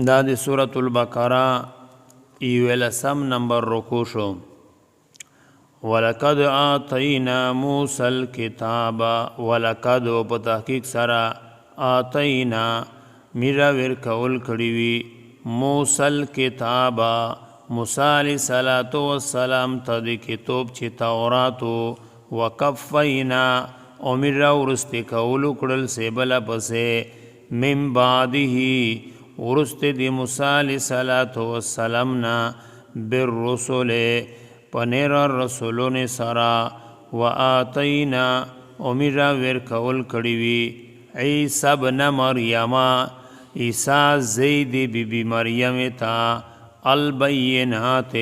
دا د سورة البقره یولسم نمبر رکو شو. ولقد آتینا موسی الکتاب، ولقد و په تحقیق سره آتینا میرا ورکول کړي وي موسی الکتاب موسی علیہ الصلوۃ والسلام ته د کتاب چې تورات وکفینا او میرا ورسته کول کړل سی بل پسې من بعده ورسته د موسی علیہ الصلوۃ والسلام نا بالرسل پنیر رسولون سرا وآتینا او میرا ورکول کړي وي عیسی ابن مریم عیسی زید بی بی مریم تا البینات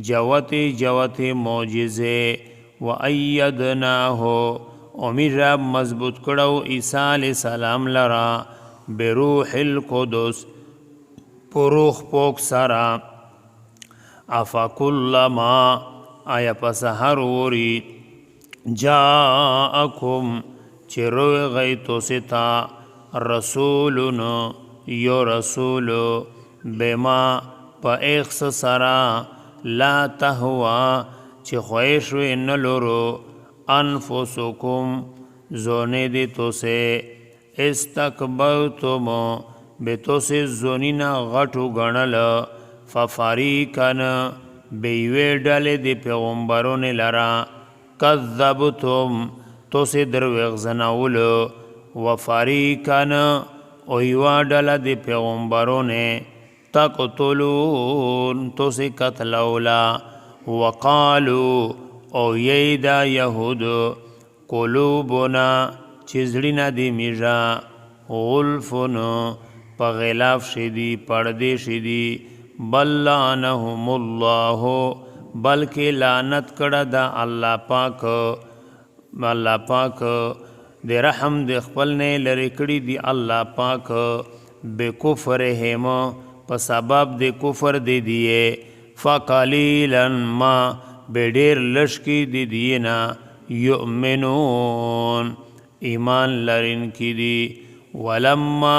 جوت معجزه و ایدناه او میرا مضبوط کړو عیسی علیہ السلام لرا بروح القدس پروح پوک سرا افکلما آیا پس هر وری جاءکم چرو غیتو ستا رسولن یو رسول بما پا ایخس سرا لا تهوا چی خویشو انلورو انفسکم زونی دی تو سے استکبرتم بے تو سے زونینا غٹو گنل ففریقن بیوی ڈالے دی پیغمبرون لرا کذبتم تو سے درویغ زناول وفریقن اویوا ڈالا دی پیغمبرون تقتلون تو سے قتلولا وقالو او ییدا یهود قلوبنا چیزڑینا دی میجا غلفن پا غلاف شدی پردے شدی بل لعنهم اللہ بلکہ لعنت کڑا دا اللہ پاک دے رحم دے خپلنے لرکڑی دی اللہ پاک بے کفرہم پا سبب دے کفر دے دیے فقلیلا ما بے دیر لشکی دے دینا یؤمنون ایمان لرن کی دی ولما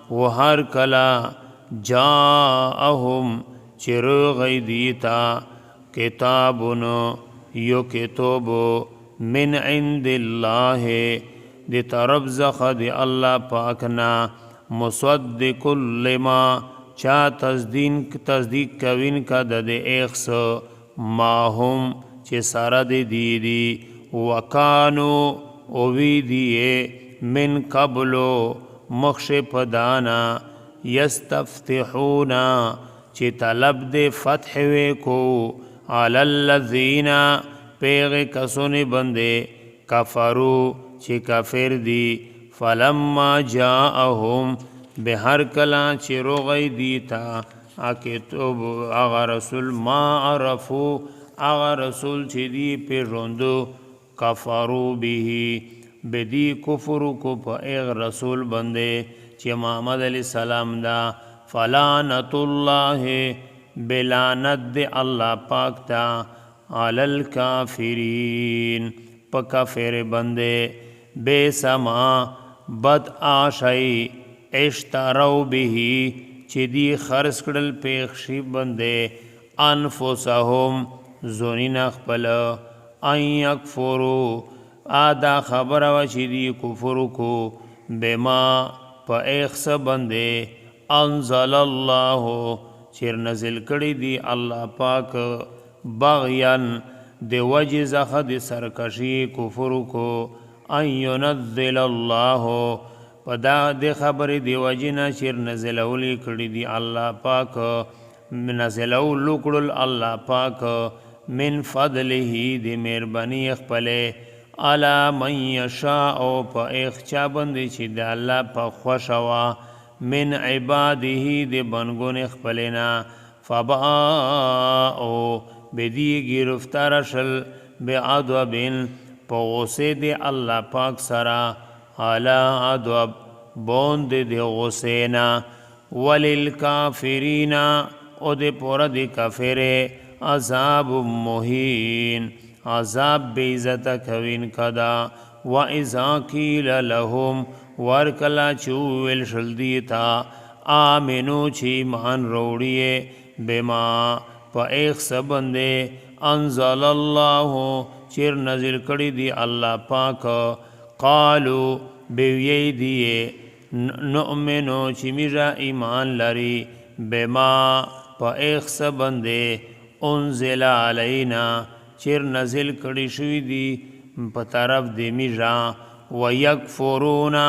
و ہر کلا جاءہم چرو غی دیتا کتابن یو کتاب من عند اللہ دی طرف زخ دی اللہ پاکنا مصدق لما چا تصدیق کوین کا دد ایخس ماہم چی سارا دی وکانو اوی دیئے من قبلو مخش پدانا یستفتحونا چی طلب دے فتح وے کو علی الذین پیغ کسون بندے کفرو چی کافر دی فلما جاءہم بہر کلا چی روغی دیتا اکتب اغا رسول ما عرفو اغا رسول چی دی پی روندو کفرو بھی بدی کفرو کو پا ایغ رسول بندے چی محمد علیہ السلام دا فلانت اللہ بلانت دے اللہ پاک تا علی الکافرین پا کافر بندے بے سما بد آشائی اشترو بھی چی دی خرس کڑل پیخشی بندے انفسهم زونین اخپل ان یکفرو آدھا خبر و چی دی کفر کو بما پا ایخس بندے انزل اللہ چیر نزل کڑی دی اللہ پاک بغیان دی وجہ زخد سرکشی کفر کو ان ینزل اللہ پا دا دی خبر دی وجہ چیر نزل اولی کڑی دی اللہ پاک نزل اولو کڑل اللہ پاک من فضلہی دی مہربانی اخپلے علا من یشاء پا اخچا بندی چی دی اللہ پا خوشوا من عبادہی دی بنگون اخپلینا فباؤ بدی گرفتار شل بعدوبن پا غصے دی اللہ پاک سرا علا عدوب بوند دی غصینا وللکافرین او دی پورا دی کافرے عذاب مہین عذاب بیزت کوین کدا و اذا قیل لهم ورکلا چوویل شل دیتا آمنو چی ایمان روڑیے بما پا ایک سبندے انزل اللہ چیر نزل کری دی اللہ پاک قالو بیوی دیے نؤمنو چی میرا ایمان لری بما پا ایک سبندے انزل علینا چیر نزل کری شوی دی پا طرف دی میرا ویکفرونا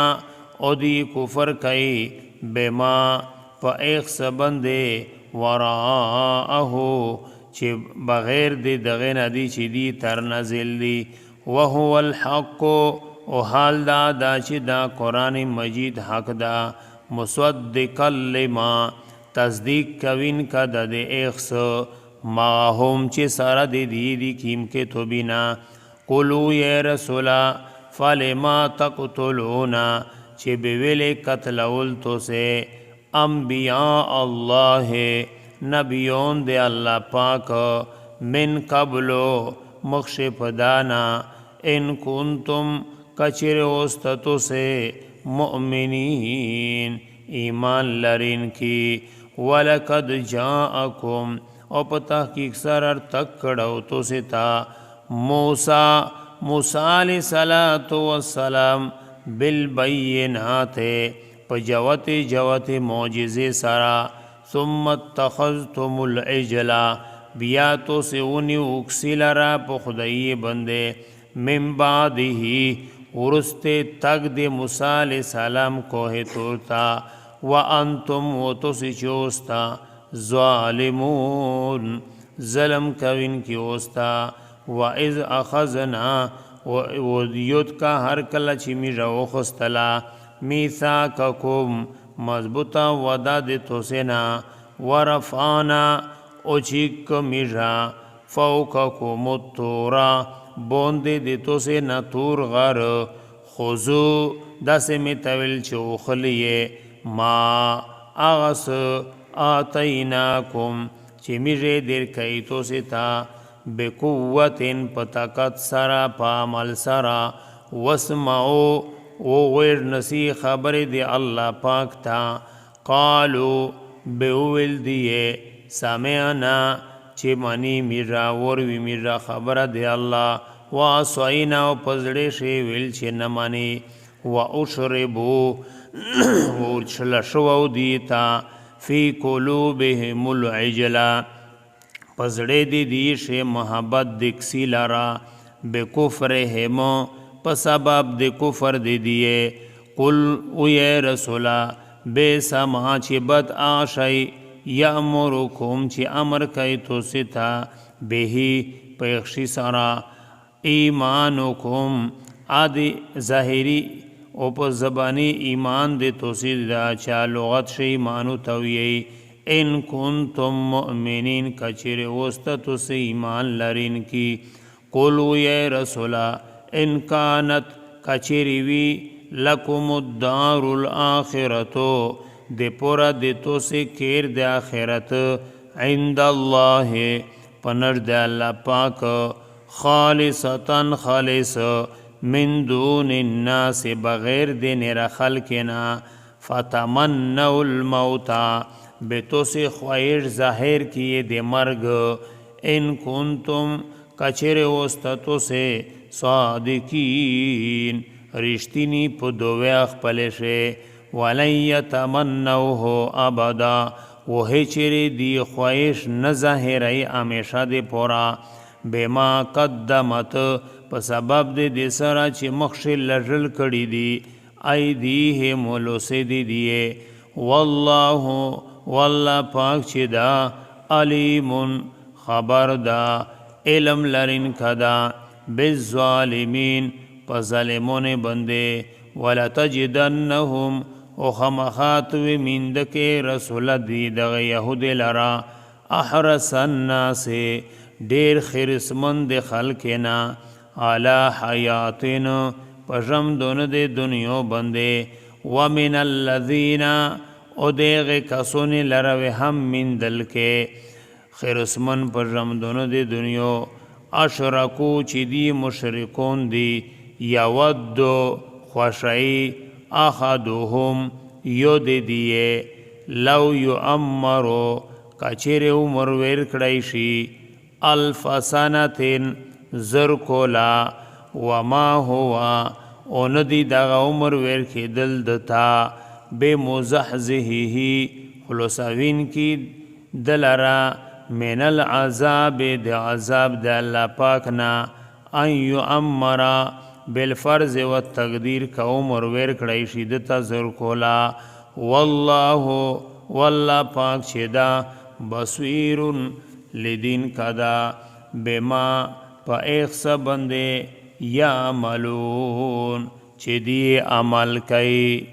او دی کفر کئی بما پا ایک سبندے وراءہو چی بغیر دی دغین دی چی دی تر نزل دی وهو الحق او حال دا چی دا قرآن مجید حق دا مصدق لما تصدیق کوین کا دا دے ایک سو ما هم چی سارا دی کیم کے تو بینا قلو یا رسولا فلما تقتلونا چی بویل قتلول تو سے انبیاء اللہ نبیون دے اللہ پاک من قبلو مخشف دانا ان کنتم کچر اوستتو سے مؤمنین ایمان لرین کی ولقد جاءکم او پا تحقیق سرر تک کڑو تو سے تا موسیٰ علیہ السلام بالبینات پا جوت معجزے سرا ثم اتخذتم العجلا بیا تو سے اونی اکسی لرا پا خدای بندے من بعدہی ورستے تک دے موسیٰ علیہ السلام کوہ تورتا وانتم و تو سے چوستا ظالمون ظلم کوین کی اوستا وَإِذْ أَخَذْنَا وَدِيُتْ کا ہر کل چمی رو خستلا میثاقکم مضبوطا ودا دے تو سینا ورفانا اچھک میرا فوقکم الطورا بوندے دے تو سینا تور غر خضو دس میں طویل چوخلیے ما آغس آتیناکم چی میرے دیر کئی تو سیتا بقوتن پتاکت سرا پامل سرا واسمعو وغیر نسی خبر دی اللہ پاک تا قالو بیویل دیے سامعنا چی منی میرا وروی میرا خبر دی اللہ واسوئینا و پزڑے شیویل چی نمانی و اشربو وچلشو دیتا فی قلوبهم العجلہ پزڑے دیش محبت دکسی لارا بے کفر ہمو پسبب دے کفر دیے قل اوے رسولا بے سما چی بد آشائی یامرکم چی امر کئی تو ستا بہی پیخشی سرا ایمانکم آدی ظاہری او پا زبانی ایمان دے تو ستا چا لغت شی ایمانو تویئی ان کنتم مؤمنین کچر وسطتو سے ایمان لرین کی قولو یا رسولا ان کانت کچری وی لکم الدار الاخرتو دے پورا دے تو سے کیر دے آخرت عند اللہ پنر دے اللہ پاک خالصتا خالص من دون الناس بغیر دے نیرا خلقنا فتمنوا الموتا بے تو سے خواہش ظاہر کیے دے مرگ ان کنتم کچر وسطتو سے صادقین رشتینی پو دوے اخپلشے ولن یتمنوه ابدا وہی چری دی خواہش نظاہرائی ہمیشہ دے پورا بما قدمت پا سبب دے سرا چی مخشل لرل کڑی دی ایدیہ مولو سے دیئے واللہ پاک چی دا علیم خبر دا علم لرن کدا بالظالمین پا ظالمون بندے ولتجدنہم او خمخاتوی مندک رسول دی دغ یہود لرا احرس الناس دیر خرسمند خلقنا علی حیاتن پشم دون دے دنیو بندے ومن الذین او دیغ کسون لروی ہم من دل کے خرسمن پشم دون دے دنیو اشرکو چی دی مشرکون دی یودو خوشئی اخدوهم یود دیئے لو یعمرو کچیر عمر ور کړی شي الف سنتین زر کولا وما هو او ندی دغه عمر ور کېدل دتا بمزحزحه خلصوین کی دلرا من العذاب د عذاب د الله پاک نا ان یعمر بالفرض والتقدیر کا عمر ور کړی شي دتا زر کولا والله پاک چدا بصیر لدین کدا بما پا ایک سبنده یا عملون چه دی عمل کئی